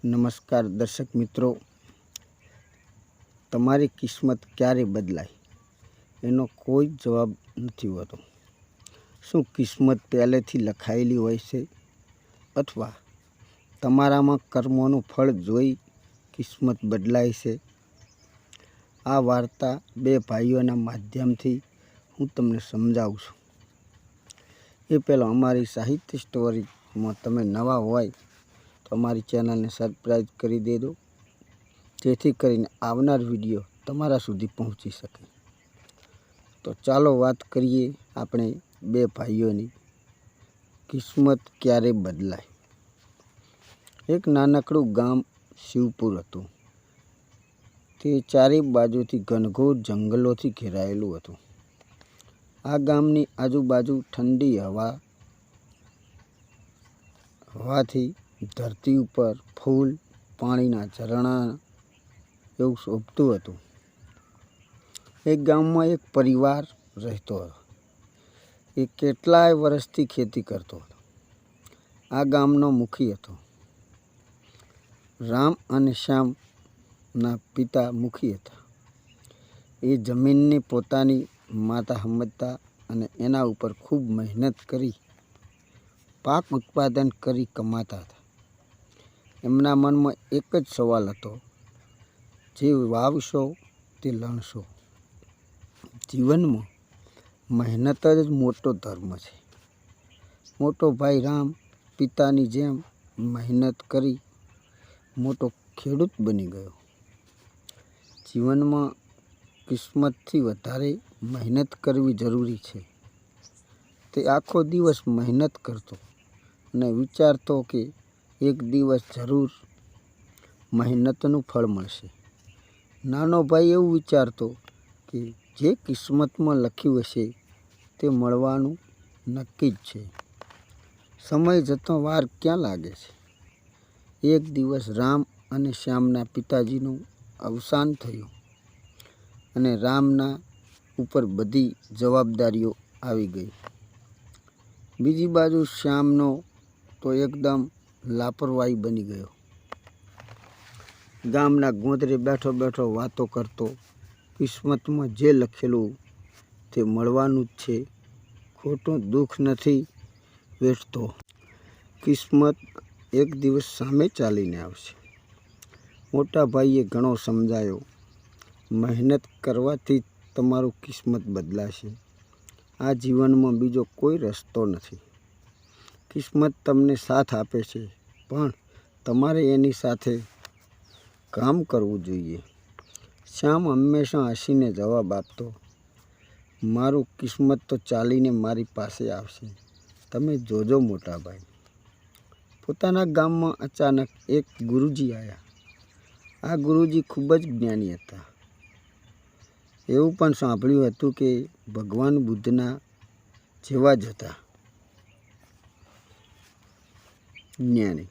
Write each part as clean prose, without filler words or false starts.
નમસ્કાર દર્શક મિત્રો, તમારી કિસ્મત ક્યારે બદલાય એનો કોઈ જવાબ નથી હોતો। શું કિસ્મત પહેલેથી લખાયેલી હોય છે અથવા તમારામાં કર્મોનું ફળ જોઈ કિસ્મત બદલાય છે? આ વાર્તા બે ભાઈઓના માધ્યમથી હું તમને સમજાવું છું। એ પહેલાં અમારી સાહિત્ય સ્ટોરીમાં તમે નવા હોય તો અમારી ચેનલને સબસ્ક્રાઈબ કરી દેજો, જેથી કરીને આવનાર વિડીયો તમારા સુધી પહોંચી શકે। તો ચાલો વાત કરીએ આપણે બે ભાઈઓની કિસ્મત ક્યારે બદલાય। એક નાનકડું ગામ શિવપુર હતું। તે ચારે બાજુથી ઘનઘોર જંગલોથી ઘેરાયેલું હતું। આ ગામની આજુબાજુ ઠંડી હવાથી ધરતી ઉપર ફૂલ, પાણીના ઝરણા એવું શોભતું હતું। એક ગામમાં એક પરિવાર રહેતો હતો। એ કેટલાય વર્ષથી ખેતી કરતો હતો। આ ગામનો મુખી હતો। રામ અને શ્યામના પિતા મુખી હતા। એ જમીનને પોતાની માતા સમજતા અને એના ઉપર ખૂબ મહેનત કરી પાક ઉત્પાદન કરી કમાતા હતા। એમના મનમાં એક જ સવાલ હતો, જે વાવશો તે લણશો। જીવનમાં મહેનત જ મોટો ધર્મ છે। મોટો ભાઈ રામ પિતાની જેમ મહેનત કરી મોટો ખેડૂત બની ગયો। જીવનમાં કિસ્મતથી વધારે મહેનત કરવી જરૂરી છે। તે આખો દિવસ મહેનત કરતો અને વિચારતો કે એક દિવસ જરૂર મહેનતનું ફળ મળશે। નાનો ભાઈ એવું વિચારતો કે જે કિસ્મતમાં લખ્યું હશે તે મળવાનું નક્કી જ છે। સમય જતો વાર ક્યાં લાગે છે। એક દિવસ રામ અને શ્યામના પિતાજીનું અવસાન થયું અને રામના ઉપર બધી જવાબદારીઓ આવી ગઈ। બીજી બાજુ શ્યામનો તો એકદમ લાપરવાહી બની ગયો। ગામના ગોંદરે બેઠો બેઠો વાતો કરતો, કિસ્મતમાં જે લખેલું તે મળવાનું જ છે, ખોટું દુઃખ નથી વેઠતો। કિસ્મત એક દિવસ સામે ચાલીને આવશે। મોટા ભાઈએ ઘણો સમજાયો, મહેનત કરવાથી તમારું કિસ્મત બદલાશે। આ જીવનમાં બીજો કોઈ રસ્તો નથી। કિસ્મત તમને સાથ આપે છે, પણ તમારે એની સાથે કામ કરવું જોઈએ। શ્યામ હંમેશા હસીને જવાબ આપતો, મારું કિસ્મત તો ચાલીને મારી પાસે આવશે, તમે જોજો મોટા ભાઈ। પોતાના ગામમાં અચાનક એક ગુરુજી આવ્યા। આ ગુરુજી ખૂબ જ જ્ઞાની હતા। એવું પણ સાંભળ્યું હતું કે ભગવાન બુદ્ધના જેવા જ હતા જ્ઞાની,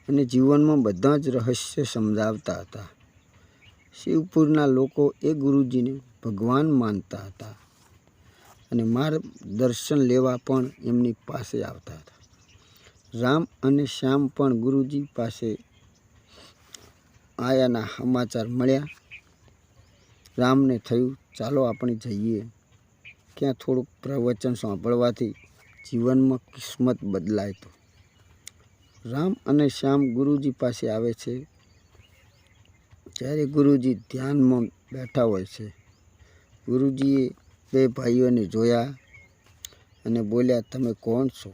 અને જીવનમાં બધા જ રહસ્ય સમજાવતા હતા। શિવપુરના લોકો એ ગુરુજીને ભગવાન માનતા હતા અને માર્ગદર્શન લેવા પણ એમની પાસે આવતા હતા। રામ અને શ્યામ પણ ગુરુજી પાસે આયાના સમાચાર મળ્યા। રામને થયું, ચાલો આપણે જઈએ, ક્યાં થોડુંક પ્રવચન સાંભળવાથી જીવનમાં કિસ્મત બદલાય તો। રામ અને શ્યામ ગુરુજી પાસે આવે છે। જ્યારે ગુરુજી ધ્યાનમાં બેઠા હોય છે, ગુરુજીએ બે ભાઈઓને જોયા અને બોલ્યા, તમે કોણ છો?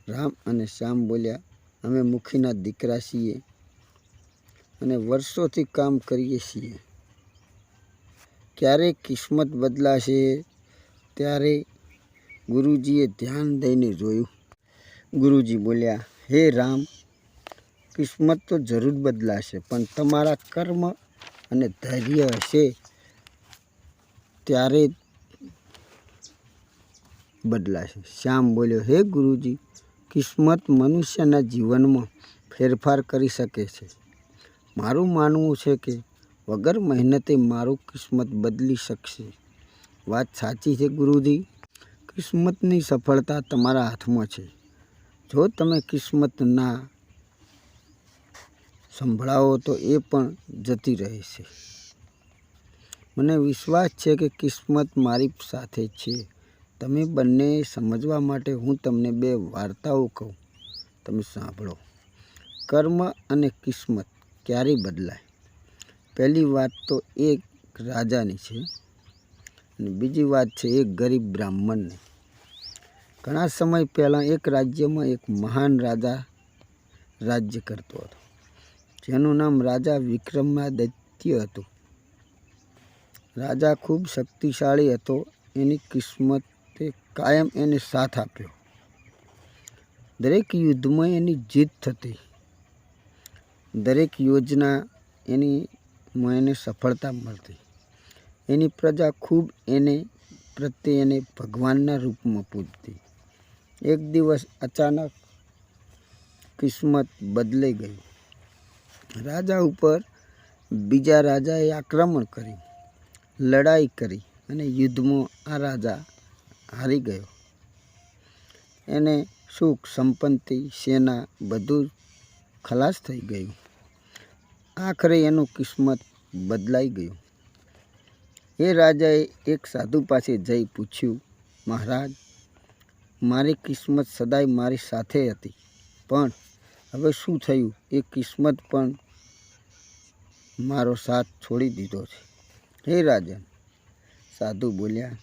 રામ અને શ્યામ બોલ્યા, અમે મુખીના દીકરા છીએ અને વર્ષોથી કામ કરીએ છીએ। ક્યારે કિસ્મત બદલાશે? ત્યારે ગુરુજીએ ધ્યાન દઈને જોયું। ગુરુજી બોલ્યા, હે રામ, કિસ્મત તો જરૂર બદલાશે, પણ તમારા કર્મ અને ધૈર્ય હશે ત્યારે બદલાશે। શ્યામ બોલ્યો, હે ગુરુજી, કિસ્મત મનુષ્યના જીવનમાં ફેરફાર કરી શકે છે। મારું માનવું છે કે વગર મહેનતે મારું કિસ્મત બદલી શકશે। વાત સાચી છે ગુરુજી। કિસ્મતની સફળતા તમારા હાથમાં છે। જો તમે કિસ્મતના સંભળાવો તો એ પણ જતી રહે છે. મને વિશ્વાસ છે કે કિસ્મત મારી સાથે છે. તમે બંને સમજવા માટે હું તમને 2 વાર્તાઓ કહું, તમે સાંભળો. કર્મ અને કિસ્મત ક્યારે બદલાય? પહેલી વાત તો એક રાજાની છે અને બીજી વાત છે એક ગરીબ બ્રાહ્મણની. ઘણા સમય પહેલાં એક રાજ્યમાં એક મહાન રાજા રાજ્ય કરતો હતો, જેનું નામ રાજા વિક્રમાદિત્ય હતું. રાજા ખૂબ શક્તિશાળી હતો. એની કિસ્મતે કાયમ એને સાથ આપ્યો. દરેક યુદ્ધમાં એની જીત થતી. દરેક યોજના એમાં એને સફળતા મળતી. એની પ્રજા ખૂબ એને પ્રત્યે એને ભગવાનના રૂપમાં પૂજતી. એક દિવસ અચાનક કિસ્મત બદલાઈ ગઈ. રાજા ઉપર બીજા રાજાએ આક્રમણ કર્યું, લડાઈ કરી અને યુદ્ધમાં આ રાજા હારી ગયો. એને સુખ, સંપત્તિ, સેના બધું ખલાસ થઈ ગયું. આખરે એનું કિસ્મત બદલાઈ ગયું. એ રાજાએ એક સાધુ પાસે જઈ પૂછ્યું, મહારાજ, મારી કિસ્મત સદાય મારી સાથે હતી, પણ હવે શું થયું? એ કિસ્મત પણ મારો સાથ છોડી દીધો છે. હે રાજન, સાધુ બોલ્યા,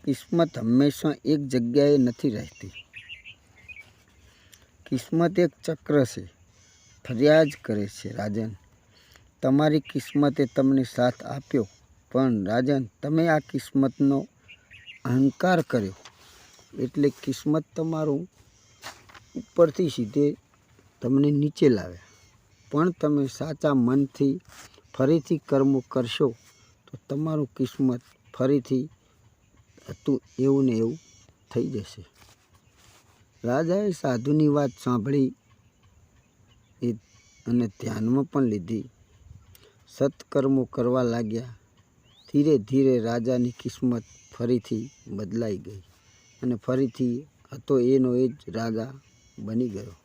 કિસ્મત હંમેશા એક જગ્યાએ નથી રહેતી. કિસ્મત એક ચક્ર છે, ફર્યા જ કરે છે. રાજન, તમારી કિસ્મતે તમને સાથ આપ્યો, પણ રાજન, તમે આ કિસ્મતનો અહંકાર કર્યો એટલે કિસ્મત તમારું ઉપરથી સીધે તમને નીચે લાવ્યા. પણ તમે સાચા મનથી ફરીથી કર્મો કરશો તો તમારું કિસ્મત ફરીથી હતું એવું ને એવું થઈ જશે. રાજાએ સાધુની વાત સાંભળી અને ધ્યાનમાં પણ લીધી. સત્કર્મો કરવા લાગ્યા. ધીરે ધીરે રાજાની કિસ્મત ફરીથી બદલાઈ ગઈ અને ફરીથી હતો એનો એ જ રાજા બની ગયો.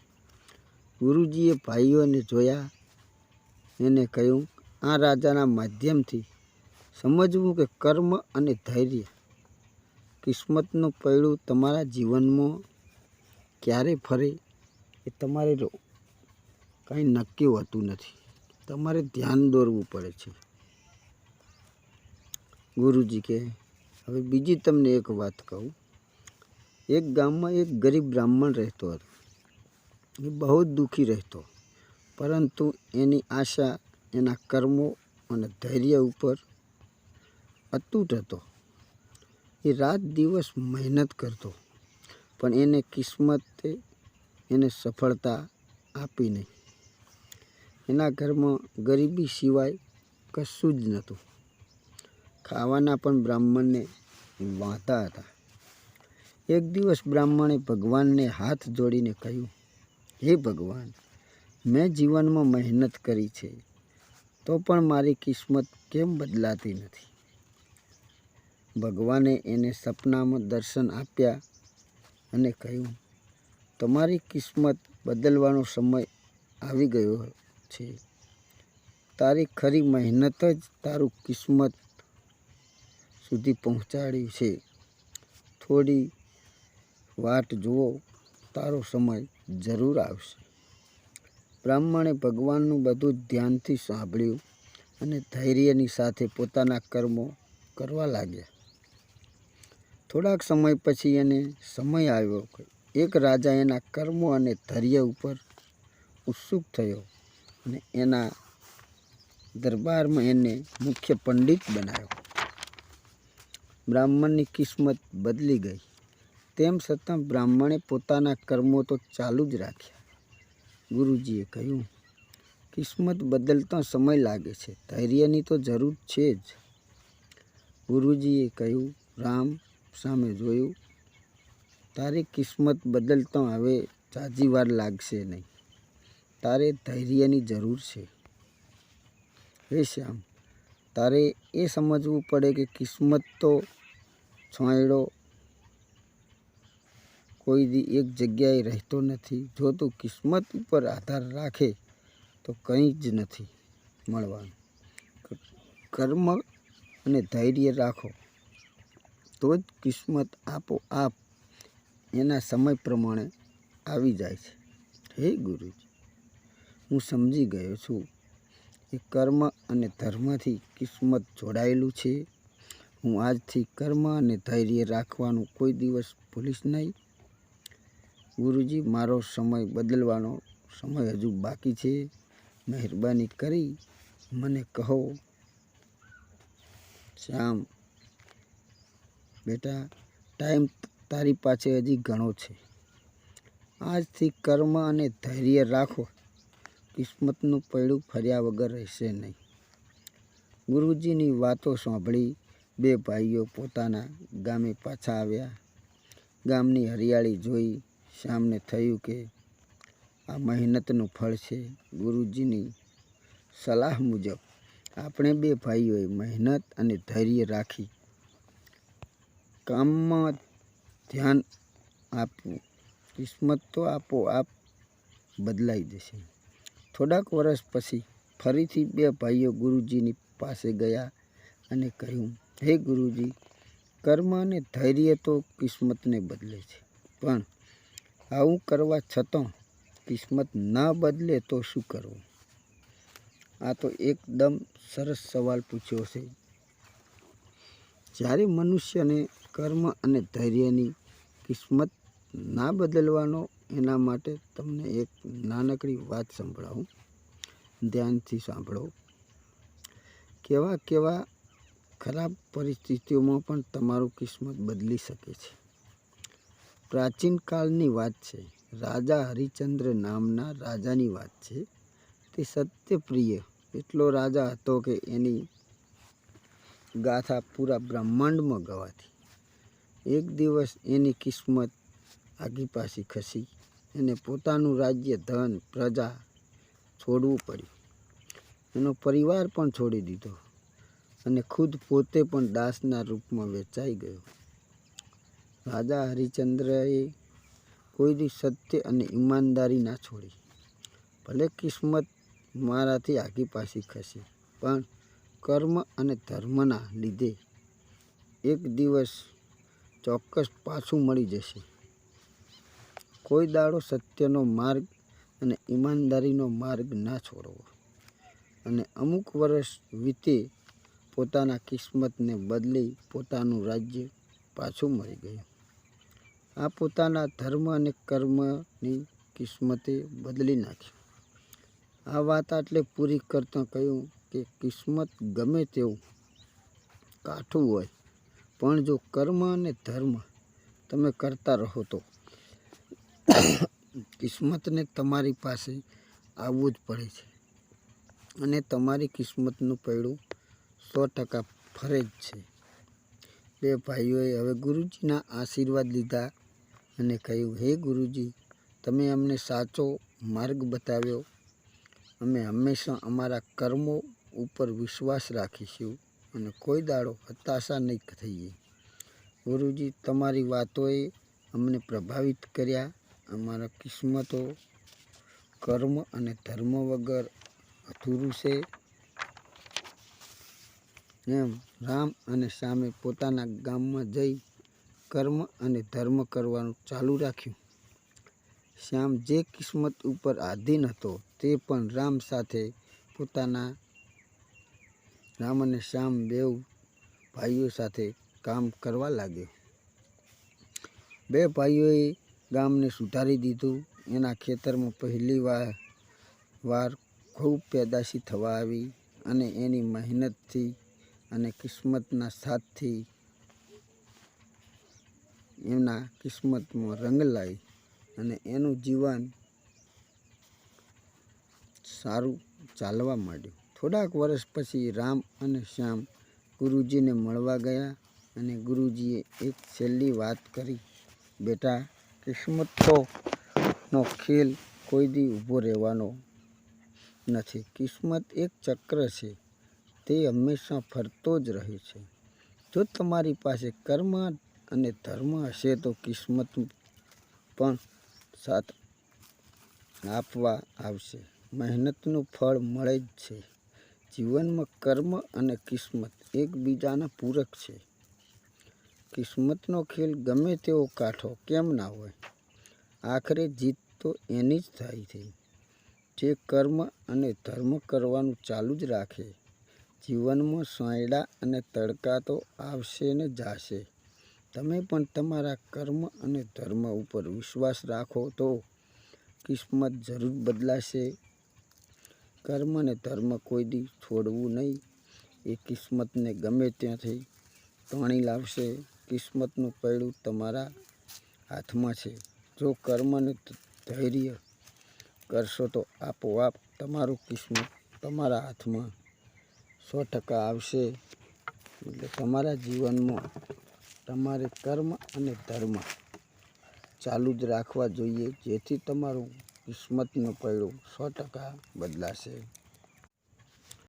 ગુરુજીએ ભાઈઓને જોયા. એને કહ્યું, આ રાજાના માધ્યમથી સમજવું કે કર્મ અને ધૈર્ય, કિસ્મતનું પૈડું તમારા જીવનમાં ક્યારે ફરે એ તમારે કાંઈ નક્કી હોતું નથી. તમારે ધ્યાન દોરવું પડે છે. ગુરુજી કહે, હવે બીજી તમને એક વાત કહું. એક ગામમાં એક ગરીબ બ્રાહ્મણ રહેતો હતો. એ બહુ દુઃખી રહેતો, પરંતુ એની આશા એના કર્મો અને ધૈર્ય ઉપર અતૂટ હતો. એ રાત દિવસ મહેનત કરતો, પણ એને કિસ્મતે એને સફળતા આપી નહીં. એના ઘરમાં ગરીબી સિવાય કશું જ નહોતું. ખાવાના પણ બ્રાહ્મણને વાંધા હતા. એક દિવસ બ્રાહ્મણે ભગવાનને હાથ જોડીને કહ્યું, હે ભગવાન, મેં જીવનમાં મહેનત કરી છે, તો પણ મારી કિસ્મત કેમ બદલાતી નથી? ભગવાને એને સપનામાં દર્શન આપ્યા અને કહ્યું, તમારી કિસ્મત બદલવાનો સમય આવી ગયો છે. તારી ખરી મહેનત જ તારું કિસ્મત સુધી પહોંચાડ્યું છે. થોડી વાટ જુઓ, તારો સમય જરૂર આવશે. બ્રાહ્મણે ભગવાનનું બધું ધ્યાનથી સાંભળ્યું અને ધૈર્યની સાથે પોતાના કર્મો કરવા લાગ્યા. થોડાક સમય પછી એને સમય આવ્યો. એક રાજા એના કર્મો અને ધૈર્ય ઉપર ઉત્સુક થયો અને એના દરબારમાં એને મુખ્ય પંડિત બનાવ્યો. બ્રાહ્મણની કિસ્મત બદલી ગઈ. તેમ છતાં બ્રાહ્મણે પોતાના કર્મો તો ચાલુ જ રાખ્યા. ગુરુજીએ કહ્યું, કિસ્મત બદલતા સમય લાગે છે, ધૈર્યની તો જરૂર છે જ. ગુરુજીએ કહ્યું, રામ સામે જોયું, તારી કિસ્મત બદલતા હવે ઝાઝી વાર લાગશે નહીં. તારે ધૈર્યની જરૂર છે. હે શ્યામ, તારે એ સમજવું પડે કે કિસ્મત તો છાંયડો કોઈ દી એક જગ્યાએ રહેતો નથી. જો તું કિસ્મત ઉપર આધાર રાખે તો કંઈ જ નથી મળવાનું. કર્મ અને ધૈર્ય રાખો તો જ કિસ્મત આપોઆપ એના સમય પ્રમાણે આવી જાય છે. હે ગુરુજી, હું સમજી ગયો છું કે કર્મ અને ધર્મથી કિસ્મત જોડાયેલું છે. હું આજથી કર્મ અને ધૈર્ય રાખવાનું કોઈ દિવસ ભૂલીશ નહીં. ગુરુજી, મારો સમય બદલવાનો સમય હજુ બાકી છે. મહેરબાની કરી મને કહો. શ્યામ, બેટા, ટાઈમ તારી પાસે હજી ઘણો છે. આજથી કર્મ અને ધૈર્ય રાખો. કિસ્મતનું પૈડું ફર્યા વગર રહેશે નહીં. ગુરુજીની વાતો સાંભળી બે ભાઈઓ પોતાના ગામે પાછા આવ્યા. ગામની હરિયાળી જોઈ શ્યામને થયું કે આ મહેનતનું ફળ છે. ગુરુજીની સલાહ મુજબ આપણે બે ભાઈઓએ મહેનત અને ધૈર્ય રાખી કામમાં ધ્યાન આપવું. કિસ્મત તો આપોઆપ બદલાઈ જશે. થોડાક વર્ષ પછી ફરીથી બે ભાઈઓ ગુરુજીની પાસે ગયા અને કહ્યું, હે ગુરુજી, કર્મ અને ધૈર્ય તો કિસ્મતને બદલે છે, પણ આવું કરવા છતાં કિસ્મત ન બદલે તો શું કરવું? આ તો એકદમ સરસ સવાલ પૂછ્યો છે. જ્યારે મનુષ્યને કર્મ અને ધૈર્યની કિસ્મત ના બદલવાનો, એના માટે તમને એક નાનકડી વાત સંભળાવું. ધ્યાનથી સાંભળો. કેવા ખરાબ પરિસ્થિતિઓમાં પણ તમારું કિસ્મત બદલી શકે છે. પ્રાચીન કાળની વાત છે. રાજા હરિચંદ્ર નામના રાજાની વાત છે. તે સત્યપ્રિય એટલો રાજા હતો કે એની ગાથા પૂરા બ્રહ્માંડમાં ગવાતી. એક દિવસ એની કિસ્મત આગી પાછી ખસી. એને પોતાનું રાજ્ય, ધન, પ્રજા છોડવું પડ્યું. એનો પરિવાર પણ છોડી દીધો અને ખુદ પોતે પણ દાસના રૂપમાં વેચાઈ ગયો. રાજા હરિચંદ્રએ કોઈ દી સત્ય અને ઈમાનદારી ના છોડી. ભલે કિસ્મત મારાથી આગી પાછી ખસી, પણ કર્મ અને ધર્મના લીધે એક દિવસ ચોક્કસ પાછું મળી જશે. કોઈ દાડો સત્યનો માર્ગ અને ઈમાનદારીનો માર્ગ ના છોડવો. અને અમુક વર્ષ વીતે, પોતાના કિસ્મતને બદલી પોતાનું રાજ્ય પાછું મળી ગયું. આ પોતાના ધર્મ અને કર્મની કિસ્મતે બદલી નાખ્યું. આ વાત આટલે પૂરી કરતાં કહ્યું કે કિસ્મત ગમે તેવું કાઠું હોય, પણ જો કર્મ અને ધર્મ તમે કરતા રહો તો કિસ્મતને તમારી પાસે આવવું જ પડે છે અને તમારી કિસ્મતનું પૈડું 100% ફરે જ છે. બે ભાઈઓએ હવે ગુરુજીના આશીર્વાદ લીધા અને કહ્યું, હે ગુરુજી, તમે અમને સાચો માર્ગ બતાવ્યો. અમે હંમેશા અમારા કર્મો ઉપર વિશ્વાસ રાખીશું અને કોઈ દાડો હતાશા નહીં થઈએ. ગુરુજી, તમારી વાતોએ અમને પ્રભાવિત કર્યા. અમારા કિસ્મતો કર્મ અને ધર્મ વગર અધૂરું છે. એમ રામ અને શ્યામે પોતાના ગામમાં જઈ કર્મ અને ધર્મ કરવાનું ચાલુ રાખ્યું. શ્યામ જે કિસ્મત ઉપર આધીન હતો તે પણ રામ અને શ્યામ બેઉ ભાઈઓ સાથે કામ કરવા લાગ્યો. બે ભાઈઓએ ગામને સુધારી દીધું. એના ખેતરમાં પહેલી વાર ખૂબ પેદાશી થવા આવી અને એની મહેનતથી અને કિસ્મતના સાથથી એમના કિસ્મતમાં રંગ લાવી અને એનું જીવન સારું ચાલવા માંડ્યું. થોડાક વર્ષ પછી રામ અને શ્યામ ગુરુજીને મળવા ગયા અને ગુરુજીએ એક છેલ્લી વાત કરી, બેટા, કિસ્મતનો ખેલ કોઈ દી ઊભો રહેવાનો નથી. કિસ્મત એક ચક્ર છે, તે હંમેશા ફરતો જ રહે છે. જો તમારી પાસે કર્મ અને ધર્મ હશે તો કિસ્મત પણ સાથ આપવા આવશે. મહેનતનું ફળ મળે જ છે. જીવનમાં કર્મ અને કિસ્મત એકબીજાના પૂરક છે. કિસ્મતનો ખેલ ગમે તેવો કાઠો કેમ ના હોય, આખરે જીત તો એની જ થાય છે જે કર્મ અને ધર્મ કરવાનું ચાલુ જ રાખે. જીવનમાં સોયડા અને તડકા તો આવશે ને જાશે. તમે પણ તમારા કર્મ અને ધર્મ ઉપર વિશ્વાસ રાખો તો કિસ્મત જરૂર બદલાશે. કર્મ અને ધર્મ કોઈ દી છોડવું નહીં. એ કિસ્મતને ગમે ત્યાંથી તાણી લાવશે. કિસ્મતનું પૈડું તમારા હાથમાં છે. જો કર્મ અને ધૈર્ય કરશો તો આપોઆપ તમારું કિસ્મત તમારા હાથમાં 100% આવશે. એટલે તમારા જીવનમાં તમારે કર્મ અને ધર્મ ચાલુ જ રાખવા જોઈએ, જેથી તમારું કિસ્મતનું પૈડું 100% બદલાશે.